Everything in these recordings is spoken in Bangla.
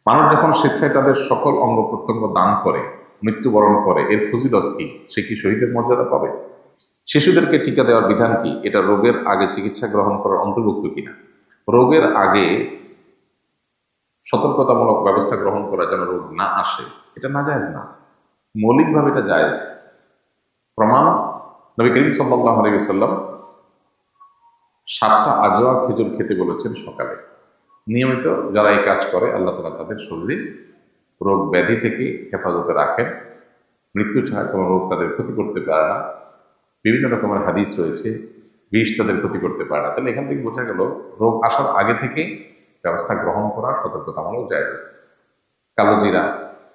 মানুষ যখন স্বেচ্ছায় তাদের সকল অঙ্গ প্রত্যঙ্গ দান করে, মৃত্যুবরণ করে, এর ফজিলত কি? সে কি শহীদের মর্যাদা পাবে? শিশুদেরকে টিকা দেওয়ার বিধান কি? এটা রোগের আগে চিকিৎসা গ্রহণ করার অন্তর্ভুক্ত কিনা? রোগের আগে সতর্কতামূলক ব্যবস্থা গ্রহণ করা যেন রোগ না আসে, এটা নাজায়েজ না, মৌলিকভাবে এটা জায়েজ। প্রমাণ, নবী করিম সাল্লাল্লাহু আলাইহি ওয়াসাল্লাম 7টা আজওয়া খেজুর খেতে বলেছেন সকালে। নিয়মিত যারা এই কাজ করে আল্লাহ তাআলা তাদের শরীরে রোগ ব্যাধি থেকে হেফাজতে রাখেন, মৃত্যু ছাড়া কোনো রোগ তাদের ক্ষতি করতে পারে না। বিভিন্ন রকমের হাদিস রয়েছে, বিষ তাদের ক্ষতি করতে পারে না। তাহলে এখান থেকে বোঝা গেল রোগ আসার আগে থেকে ব্যবস্থা গ্রহণ করা সতর্কতামূলক জায়েজ। কালো জিরা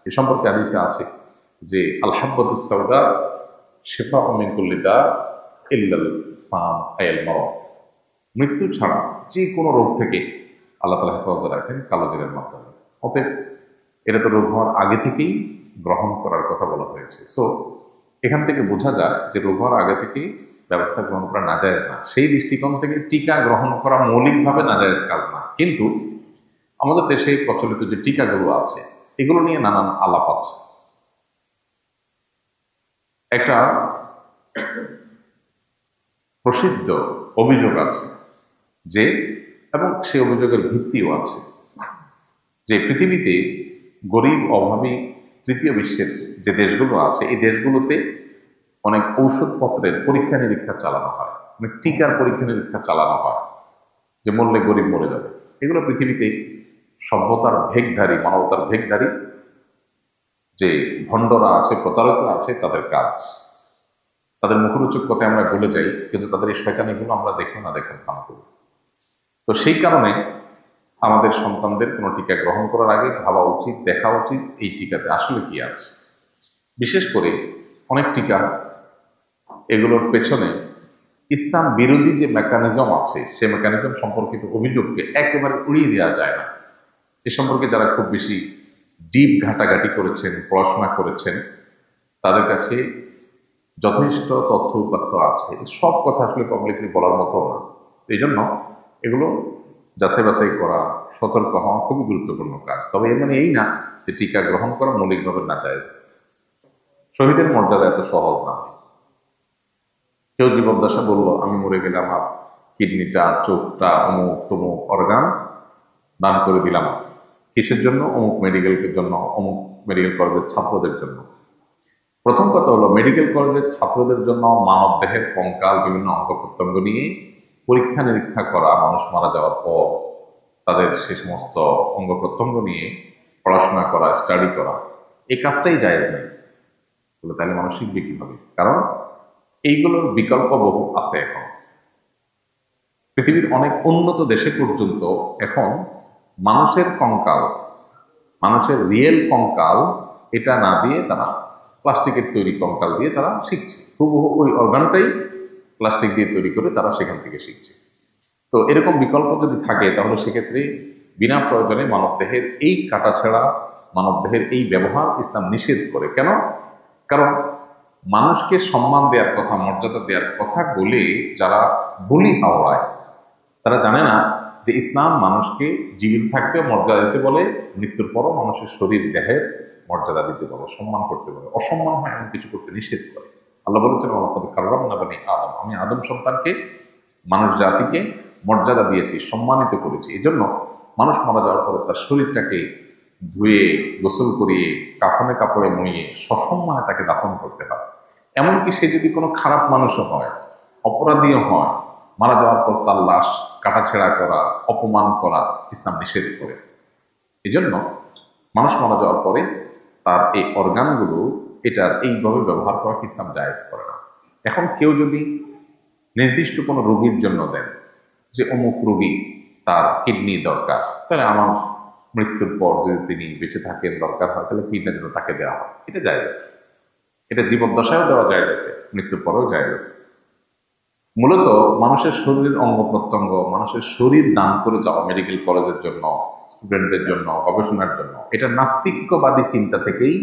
এ সম্পর্কে হাদিসে আছে যে আল হাব্বাতুস সাওদা শিফাউন মিন কুল্লি দা ইল্লাল সাম আল মারাদ, মৃত্যু ছাড়া যে কোনো রোগ থেকে আল্লাহ তাআলা হেফাজত রাখেন কালো জিরার মাধ্যমে। অতএব এটা তো রোগ হওয়ার আগে থেকেই গ্রহণ করার কথা বলা হয়েছে। সো এখান থেকে বোঝা যায় যে রোগ হওয়ার আগে থেকেই ব্যবস্থা গ্রহণ করা নাজায়েজ না। সেই দৃষ্টিকোণ থেকে টিকা গ্রহণ করা মৌলিকভাবে নাজায়েজ কাজ না। কিন্তু আমাদের দেশে প্রচলিত যে টিকাগুলো আছে এগুলো নিয়ে নানান আলাপ আছে। একটা প্রসিদ্ধ অভিযোগ আছে যে, এবং সে অভিযোগের ভিত্তিও আছে, যে পৃথিবীতে গরিব অভাবী তৃতীয় বিশ্বের যে দেশগুলো আছে এই দেশগুলোতে অনেক ঔষধপত্রের পরীক্ষা নিরীক্ষা চালানো হয়, অনেক টিকার পরীক্ষা নিরীক্ষা চালানো হয়, যে মরলে গরিব মরে যাবে। এগুলো পৃথিবীতে সভ্যতার ভেগধারী, মানবতার ভেগধারী যে ভণ্ডরা আছে, প্রতারকরা আছে, তাদের কাজ। তাদের মুখরোচক কথায় আমরা ভুলে যাই, কিন্তু তাদের এই শয়তানিগুলো আমরা দেখো না দেখার ভান করি। তো সেই কারণে আমাদের সন্তানদের কোনো টিকা গ্রহণ করার আগে ভাবা উচিত, দেখা উচিত এই টিকাতে আসলে কি আছে। বিশেষ করে অনেক টিকা এগুলোর পেছনে ইসলাম বিরোধী যে মেকানিজম আছে সে মেকানিজম সম্পর্কিত অভিযোগকে একেবারে উড়িয়ে দেওয়া যায় না। এ সম্পর্কে যারা খুব বেশি ডিপ ঘাটাঘাটি করেছেন, পড়াশোনা করেছেন, তাদের কাছে যথেষ্ট তথ্য উপাত্ত আছে। সব কথা আসলে পাবলিকলি বলার মতো না। এই জন্য এগুলো যাচাই বাছাই করা, সতর্ক হওয়া খুবই গুরুত্বপূর্ণ কাজ। তবে এর মানে এই না যে টিকা গ্রহণ করা মৌলিকভাবে নাজায়েজ। শহীদের মর্যাদা এত সহজ না। কেউ জীবদ্দশা বললো আমি মরে গেলে আমার কিডনিটা, চোখটা, অমুক তমুক অর্গান দান করে দিলাম। কিসের জন্য? অমুক মেডিকেলের জন্য, অমুক মেডিকেল কলেজের ছাত্রদের জন্য। প্রথম কথা হলো, মেডিকেল কলেজের ছাত্রদের জন্য মানব দেহের কঙ্কাল, বিভিন্ন অঙ্গ প্রত্যঙ্গ নিয়ে পরীক্ষা নিরীক্ষা করা, মানুষ মারা যাওয়ার পর তাদের সে সমস্ত অঙ্গ প্রত্যঙ্গ নিয়ে পড়াশোনা করা, স্টাডি করা, এই কাজটাই জায়েজ নেই। তাহলে মানুষ শিখবে কিভাবে? কারণ এইগুলোর বিকল্প বহু আছে। এখন পৃথিবীর অনেক উন্নত দেশে পর্যন্ত এখন মানুষের কঙ্কাল, মানুষের রিয়েল কঙ্কাল এটা না দিয়ে তারা প্লাস্টিকের তৈরি কঙ্কাল দিয়ে তারা শিখছে। হুবহু ওই অর্গানটাই প্লাস্টিক দিয়ে তৈরি করে তারা সেখান থেকে শিখছে। তো এরকম বিকল্প যদি থাকে তাহলে সেক্ষেত্রে বিনা প্রয়োজনে মানবদেহের এই কাটাছেঁড়া, মানবদেহের এই ব্যবহার ইসলাম নিষেধ করে। কেন? কারণ মানুষকে সম্মান দেওয়ার কথা, মর্যাদা দেওয়ার কথা বলে যারা বুলি হাওড়ায়, তারা জানে না যে ইসলাম মানুষকে জীবিত থাকতেও মর্যাদা দিতে বলে, মৃত্যুর পরও মানুষের শরীর দেহের মর্যাদা দিতে বলে, সম্মান করতে বলে। অসম্মান হয় এমন কিছু করতে নিষেধ করে। আল্লাহ বলেছেন কাররামনা বানি আদম, আমি আদম সন্তানকে, মানুষ জাতিকে মর্যাদা দিয়েছি, সম্মানিত করেছি। এই জন্য মানুষ মারা যাওয়ার পরে তার শরীরটাকে ধুয়ে, গোসল করিয়ে, কাফনে কাপড়ে মুড়িয়ে সসম্মানে তাকে দাফন করতে হয়। এমনকি সে যদি কোনো খারাপ মানুষও হয়, অপরাধীও হয়, মারা যাওয়ার পর তার লাশ কাটাছেঁড়া করা, অপমান করা ইসলাম নিষেধ করে। এই জন্য মানুষ মারা যাওয়ার পরে তার এই অর্গানগুলো এটার এইভাবে ব্যবহার করা ইসলাম জায়েজ করে না। এখন কেউ যদি নির্দিষ্ট কোনো রোগীর জন্য দেন, যে অমুক রোগী তার কিডনি দরকার, তাহলে আমার মৃত্যুর পর যদি তিনি বেঁচে থাকেন, দরকার হয়, তাহলে কিডনির জন্য তাকে দেওয়া হয়, এটা জায়েজ। এটা জীবদ্দশায়ও দেওয়া জায়েজ আছে, মৃত্যুর পরেও জায়েজ আছে। মূলত মানুষের শরীরের অঙ্গ প্রত্যঙ্গ, মানুষের শরীর দান করে যাওয়া মেডিকেল কলেজের জন্য, স্টুডেন্টদের জন্য, গবেষণার জন্য, এটা নাস্তিক্যবাদী চিন্তা থেকেই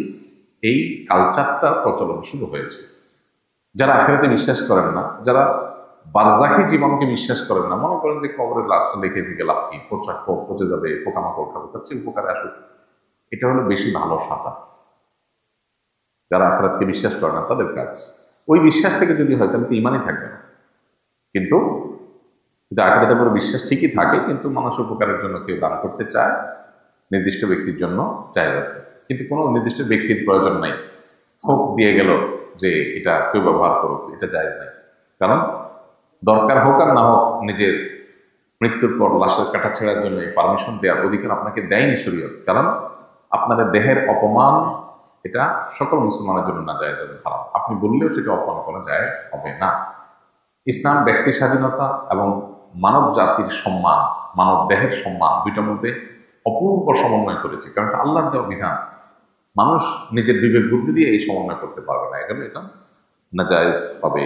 এই কালচারটার প্রচলন শুরু হয়েছে। যারা আখিরাতে বিশ্বাস করেন না, যারা বারজাখী জীবনকে বিশ্বাস করেন না, মনে করেন যে কবরের লাশটা লিখে থেকে লাভ কি, পচে যাবে, পোকামাকড় খাবে, তার চেয়ে উপকারে আসুক, এটা হলো বেশি ভালো সাজা। যারা আখিরাতকে বিশ্বাস করে না তাদের কাজ। ওই বিশ্বাস থেকে যদি হয় তাহলে তো ইমানই থাকবে না। কিন্তু আখিরাতের উপর বিশ্বাস ঠিকই থাকে, কিন্তু মানুষের উপকারের জন্য কেউ দান করতে চায়, নির্দিষ্ট ব্যক্তির জন্য জায়েজ আছে। কিন্তু কোনো নির্দিষ্ট ব্যক্তির প্রয়োজন নাই, থোক দিয়ে গেল যে এটা কেউ ব্যবহার করুক, এটা জায়েজ নাই। কারণ দরকার হোক আর না হোক, নিজের মৃত্যুর পর লাশের কাটা ছেঁড়ার জন্য পারমিশন দেওয়ার অধিকার আপনাকে দেয়নি শরীয়ত। কারণ আপনাদের দেহের অপমান এটা সকল মুসলমানের জন্য না জায়েজ এবং হারাম। আপনি বললেও সেটা অপমান করা জায়েজ হবে না। ইসলাম ব্যক্তি স্বাধীনতা এবং মানব জাতির সম্মান, মানব দেহের সম্মান দুইটার মধ্যে অপূর্ব সমন্বয় করেছে। কারণ এটা আল্লাহর দেওয়া বিধান, মানুষ নিজের বিবেক বুদ্ধি দিয়ে এই সমন্বয় করতে পারবে না, এজন্য এটা নাজায়েজ হবে।